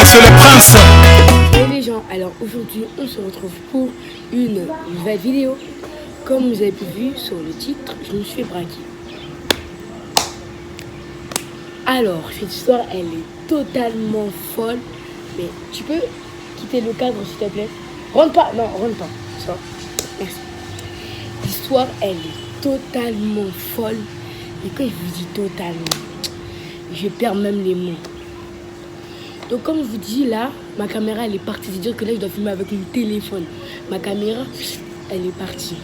c'est le prince. Et les gens, alors aujourd'hui on se retrouve pour une nouvelle vidéo. Comme vous avez pu vu sur le titre, je me suis fait braquer. Alors cette histoire elle est totalement folle. Mais tu peux quitter le cadre s'il te plaît? Rentre pas, non rentre pas. Ça, merci. L'histoire elle est totalement folle. Et quand je vous dis totalement, je perds même les mots. Donc comme je vous dis là, ma caméra elle est partie. C'est-à-dire que là je dois filmer avec mon téléphone. Ma caméra elle est partie.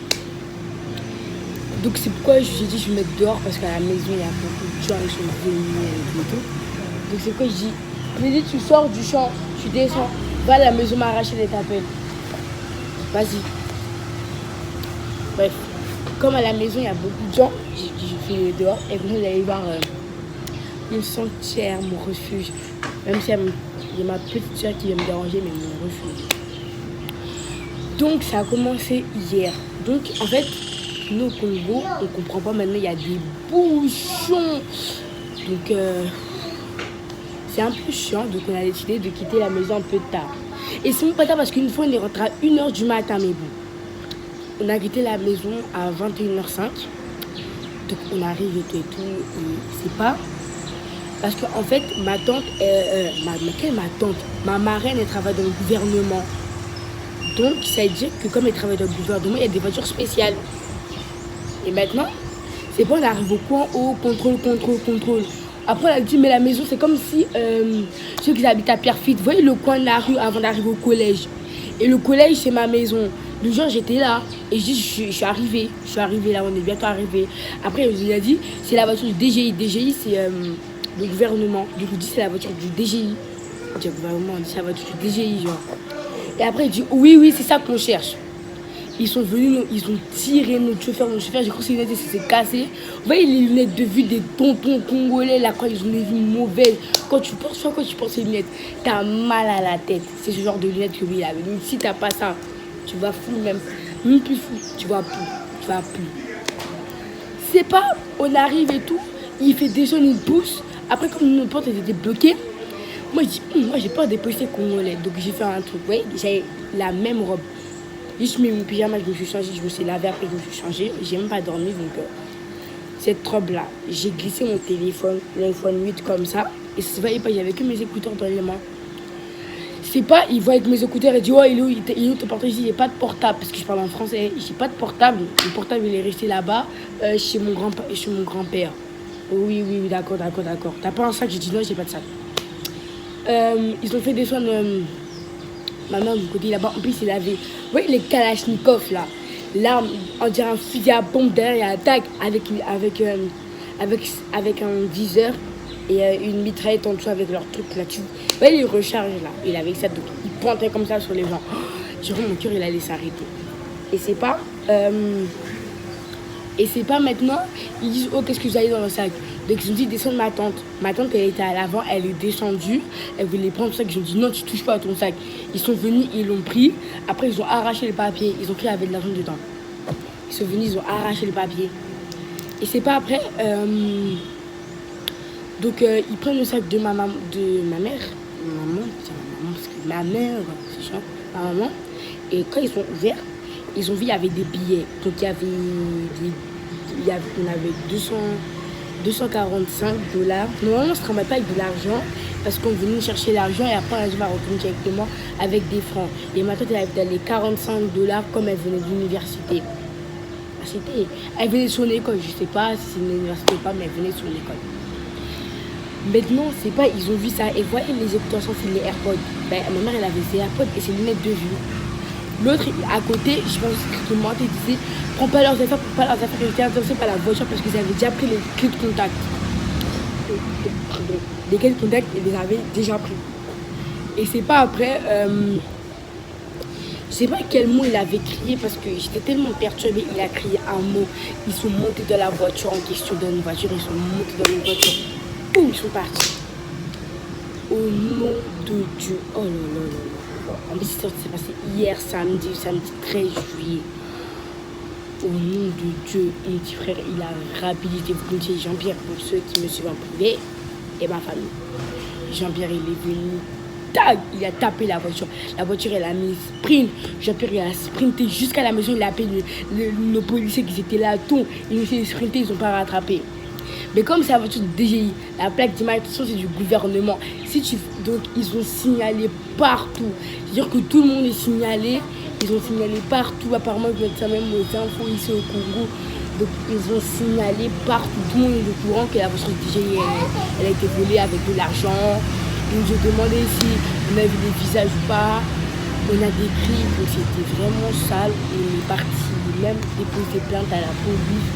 Donc c'est pourquoi j'ai dit je vais mettre dehors parce qu'à la maison il y a beaucoup de gens, ils sont venus et tout. Donc c'est pourquoi je dis, je dis tu sors du champ, tu descends, va à la maison m'arracher les t'appelle. Vas-y. Bref, comme à la maison il y a beaucoup de gens, j'ai fait dehors et comme vous allez voir une sanctuaire, mon refuge. Même si il y a ma petite soeur qui vient me déranger, mais mon refuge. Donc ça a commencé hier. Donc en fait, nous au Congo, on comprend pas maintenant, il y a des bouchons. Donc c'est un peu chiant, donc on a décidé de quitter la maison un peu tard. Et c'est même pas tard parce qu'une fois on est rentré à 1h du matin, mais bon. On a quitté la maison à 21h05. Donc on arrive et tout, et c'est pas... Parce qu'en fait, ma tante, ma marraine, elle travaille dans le gouvernement. Donc, ça veut dire que comme elle travaille dans le gouvernement, il y a des voitures spéciales. Et maintenant, c'est bon, on arrive au coin haut, contrôle. Après, on a dit, mais la maison, c'est comme si ceux qui habitent à Pierrefitte, vous voyez le coin de la rue avant d'arriver au collège. Et le collège, c'est ma maison. Le jour, j'étais là et je dis, je suis arrivée là, on est bientôt arrivé. Après, il a dit, c'est la voiture du DGI. DGI, c'est... le gouvernement, du coup, dit c'est la voiture du DGI. Le gouvernement dit c'est la voiture du DGI, genre. Et après, il dit oui, c'est ça qu'on cherche. Ils sont venus, ils ont tiré notre chauffeur, j'ai cru que ses lunettes s'est cassé. Vous voyez les lunettes de vue des tontons congolais, là, quand ils ont des vues mauvaises. Quand tu penses aux lunettes, t'as mal à la tête. C'est ce genre de lunettes que lui, il avait. Donc, si t'as pas ça, tu vas fou même plus fou, tu vas plus. C'est pas, on arrive et tout, il fait descendre une pousse. Après, comme nos portes étaient bloquées, moi je dis, moi j'ai peur des policiers congolais. Donc j'ai fait un truc, vous voyez, j'avais la même robe. Juste mis mon pyjama, je me suis changée, je me suis lavée après, je me suis changée. J'ai même pas dormi, donc cette robe-là, j'ai glissé mon téléphone, l'iPhone 8 comme ça. Et vous voyez pas, j'avais que mes écouteurs dans les mains. C'est pas, il voit avec mes écouteurs et dit, oh, il est où ton portable? Je dis, il n'y a pas de portable, parce que je parle en français. J'ai pas de portable, le portable il est resté là-bas, chez mon grand-père. Oui, d'accord. T'as pas un sac? J'ai dit non, j'ai pas de sac. Ils ont fait descendre ma mère du côté là-bas. En plus, il avait, vous voyez les Kalachnikov là. L'arme, on dirait un fusil à pompe derrière, il attaque avec un viseur et une mitraillette en dessous avec leur truc là-dessus. Vous voyez, il recharge là. Il avait ça, donc il pointait comme ça sur les gens. J'ai mon cœur, il allait s'arrêter. Et c'est pas maintenant, ils disent, oh, qu'est-ce que vous avez dans le sac? Donc ils ont dit, descendre ma tante. Ma tante, elle était à l'avant, elle est descendue. Elle voulait prendre le sac. Ils ont dit, non, tu touches pas à ton sac. Ils sont venus, ils l'ont pris. Après, ils ont arraché les papiers. Ils ont pris avec de l'argent dedans. Ils sont venus, ils ont arraché les papiers. Et c'est pas après. Donc ils prennent le sac de ma mère. Parce que ma mère, c'est chiant. Ma maman. Et quand ils sont ouverts, ils ont vu, il y avait des billets. Donc on avait 245 $. Normalement, on ne se remet pas avec de l'argent parce qu'on venait chercher l'argent et après, on a dit, va retourner directement avec des francs. Et ma tante, elle avait les 45 $ comme elle venait de l'université. Elle venait de son école. Je ne sais pas si c'est une université ou pas, mais elle venait de son école. Maintenant, c'est pas, ils ont vu ça. Et voyez les écouteurs sans fil, les AirPods. Ben, ma mère, elle avait ses AirPods et ses lunettes de vue. L'autre, à côté, je pense qu'il mentait, il disait, prends pas leurs affaires, ils étaient intéressés par la voiture parce qu'ils avaient déjà pris les clés de contact. Les clés de contact, ils les avaient déjà pris. Et c'est pas après, je sais pas quel mot il avait crié parce que j'étais tellement perturbée, il a crié un mot. Ils sont montés dans la voiture en question, dans une voiture, ils sont montés dans une voiture. Boum, ils sont partis. Au nom de Dieu, oh là là. En plus, ça s'est passé hier, samedi 13 juillet. Au nom de Dieu, mon petit frère, il a réhabilité. Vous connaissez Jean-Pierre, pour ceux qui me suivent en privé, et ma famille. Jean-Pierre, il est venu tac, il a tapé la voiture. La voiture, elle a mis sprint. Jean-Pierre, il a sprinté jusqu'à la maison. Il a appelé nos policiers qui étaient là, tout. Ils ont essayé de sprinter, ils n'ont pas rattrapé. Mais comme c'est la voiture de DGI, la plaque d'immatriculation, c'est du gouvernement. Donc, ils ont signalé partout. C'est-à-dire que tout le monde est signalé. Ils ont signalé partout. Apparemment, ils vont être ça même aux infos ici au Congo. Donc, ils ont signalé partout. Tout le monde est au courant que la voiture de DGI, elle a été volée avec de l'argent. Ils nous ont demandé si on avait des visages ou pas. On a décrit que c'était vraiment sale. Et on est parti même déposer plainte à la police.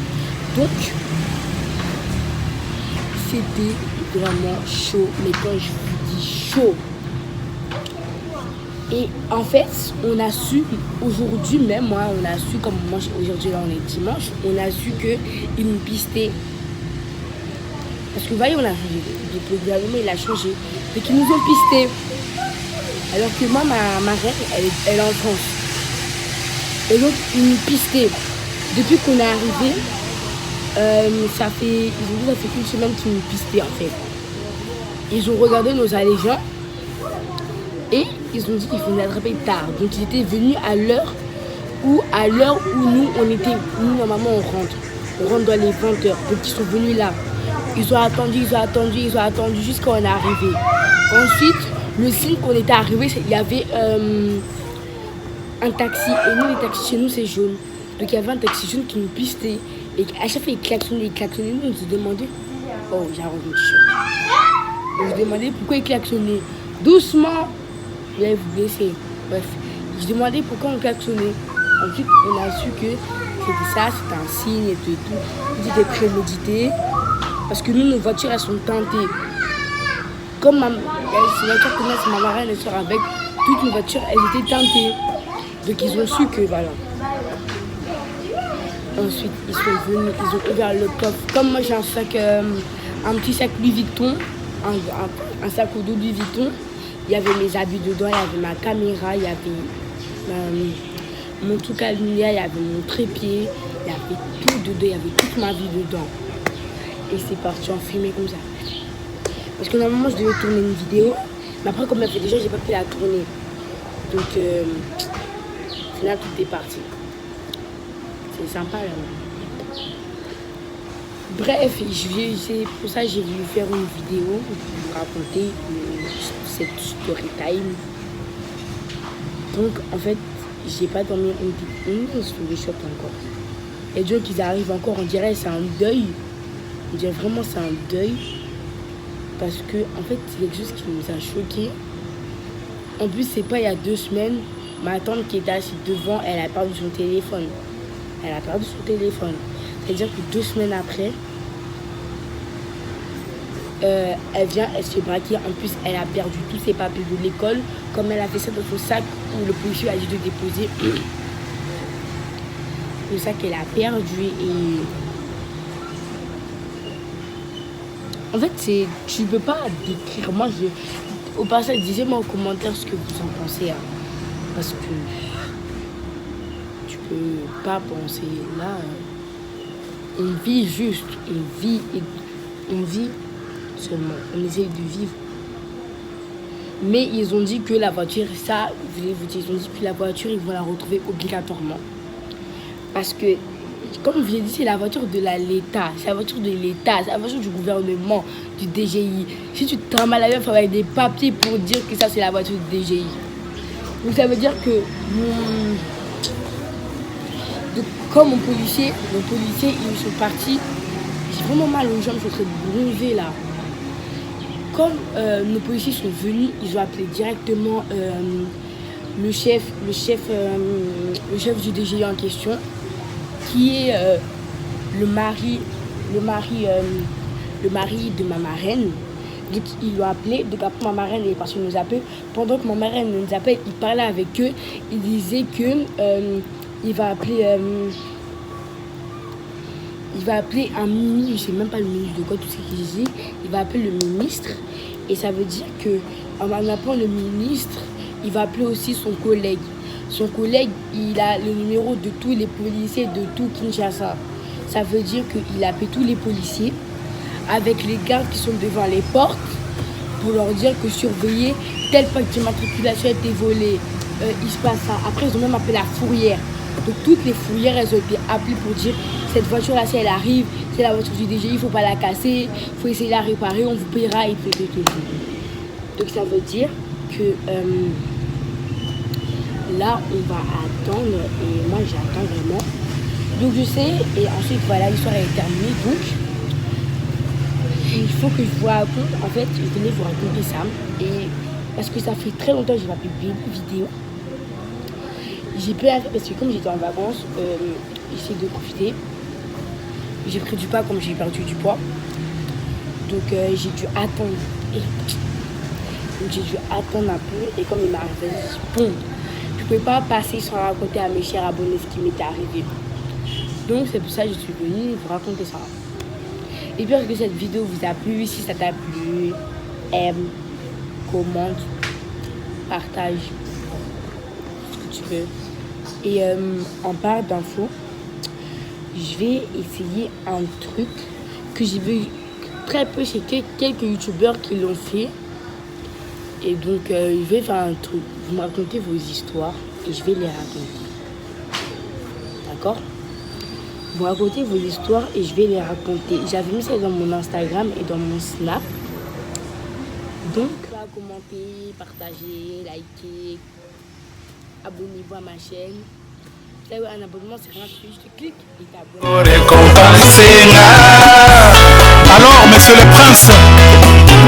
Donc, c'était vraiment chaud. Mais quand je vous dis chaud, et en fait, on a su, aujourd'hui même, moi, on a su, comme moi, aujourd'hui, là, on est dimanche, on a su qu'ils nous pistaient. Parce que, vous voyez, on a changé. Le gouvernement, il a changé. Donc, ils nous ont pistés. Alors que moi, ma reine, elle est en France. Et donc, ils nous pistaient. Depuis qu'on est arrivé, ça fait une semaine qu'ils nous pistaient, en fait. Ils ont regardé nos allégeants. Et ils ont dit qu'il faut nous attraper tard. Donc ils étaient venus à l'heure où nous, on était. Nous, normalement, on rentre dans les 20h. Donc ils sont venus là. Ils ont attendu jusqu'à on est arrivé. Ensuite, le signe qu'on était arrivé, il y avait un taxi. Et nous, les taxis chez nous, c'est jaune. Donc il y avait un taxi jaune qui nous pistait. Et à chaque fois, il klaxonnait. Nous, on se demandait. Oh, j'ai un revenu de choc. On se demandait pourquoi il klaxonnait. Doucement. Je vais vous blesser. Bref, je demandais pourquoi on klaxonnait. Ensuite, on a su que c'était ça, c'était un signe et tout. C'était prémédité. Parce que nous, nos voitures, elles sont teintées. Comme c'est la voiture que moi, c'est ma marraine, elle sort avec. Toutes nos voitures, elles étaient teintées. Donc, ils ont su que, voilà. Ensuite, ils sont venus, ils ont ouvert le coffre. Comme moi, j'ai un sac, un petit sac Louis Vuitton, un sac au dos Louis Vuitton. Il y avait mes habits dedans, il y avait ma caméra, il y avait mon truc à lumière, il y avait mon trépied, il y avait tout dedans, il y avait toute ma vie dedans. Et c'est parti en fumée comme ça. Parce que normalement, je devais tourner une vidéo, mais après, comme elle fait déjà, j'ai pas pu la tourner. Donc, au final, tout est parti. C'est sympa là. Bref, c'est pour ça que j'ai voulu faire une vidéo pour vous raconter cette story time. Donc, en fait, j'ai pas dormi une sous les chocs encore. Et donc, ils arrivent encore, on dirait c'est un deuil. On dirait vraiment c'est un deuil. Parce que, en fait, c'est quelque chose qui nous a choqués. En plus, c'est pas il y a 2 semaines, ma tante qui était assise devant, elle a perdu son téléphone. C'est-à-dire que 2 semaines après, elle vient, elle se fait braquer. En plus, elle a perdu tous ses papiers de l'école. Comme elle a fait ça dans son sac où le policier a dit de déposer. Le sac, elle a perdu. Et en fait, tu ne peux pas décrire. Moi, au passage, disez-moi en commentaire ce que vous en pensez. Hein. Parce que tu peux pas penser là. On vit juste, on vit seulement, on essaye de vivre. Mais ils ont dit que la voiture, ça, je voulais vous dire, ils ont dit que la voiture, ils vont la retrouver obligatoirement. Parce que, comme je vous l'ai dit, c'est la voiture de l'État, c'est la voiture de l'État, c'est la voiture du gouvernement, du DGI. Si tu te mal à l'heure, il faut avoir des papiers pour dire que ça, c'est la voiture du DGI. Donc ça veut dire que comme nos policiers, ils sont partis. J'ai vraiment mal aux jambes, je suis en train de bronzer là. Comme nos policiers sont venus, ils ont appelé directement le chef du DGI en question, qui est le mari de ma marraine. Donc ils l'ont appelé, donc après ma marraine est partie nous appeler. Pendant que ma marraine nous appelle, il parlait avec eux, il disait que il va appeler un ministre, je sais même pas le ministre de quoi, tout ce qu'il dit. Il va appeler le ministre et ça veut dire que en appelant le ministre, il va appeler aussi son collègue. Son collègue, il a le numéro de tous les policiers de tout Kinshasa. Ça veut dire qu'il a appelé tous les policiers avec les gardes qui sont devant les portes pour leur dire que surveiller, telle plaque d'immatriculation a été volée, il se passe ça. Après, ils ont même appelé la fourrière. Donc toutes les fourrières, elles ont été appelées pour dire cette voiture-là, si elle arrive, c'est la voiture du DGI, il ne faut pas la casser, il faut essayer de la réparer, on vous paiera, et tout. Donc ça veut dire que là, on va attendre, et moi j'attends vraiment. Donc je sais, et ensuite voilà, l'histoire est terminée, donc il faut que je vous raconte, en fait, je venais vous raconter ça, et parce que ça fait très longtemps que je n'ai pas publié une vidéo. J'ai pu la faire parce que comme j'étais en vacances, j'essaie de profiter. J'ai pris du poids comme j'ai perdu du poids. Donc j'ai dû attendre. Donc j'ai dû attendre un peu. Et comme il m'est arrivé, bon, je ne pouvais pas passer sans raconter à mes chers abonnés ce qui m'était arrivé. Donc c'est pour ça que je suis venue vous raconter ça. Et puis que cette vidéo vous a plu, si ça t'a plu, aime, commente, partage, ce que tu veux. Et en barre d'infos, je vais essayer un truc que j'ai vu très peu chez quelques youtubeurs qui l'ont fait. Et donc, je vais faire un truc. Vous me racontez vos histoires et je vais les raconter. D'accord? Vous racontez vos histoires et je vais les raconter. J'avais mis ça dans mon Instagram et dans mon Snap. Donc, commentez, partagez, likez. Abonnez-vous à ma chaîne. Vous savez, un abonnement, c'est rien, juste clique et t'abonnes. Alors, monsieur le prince,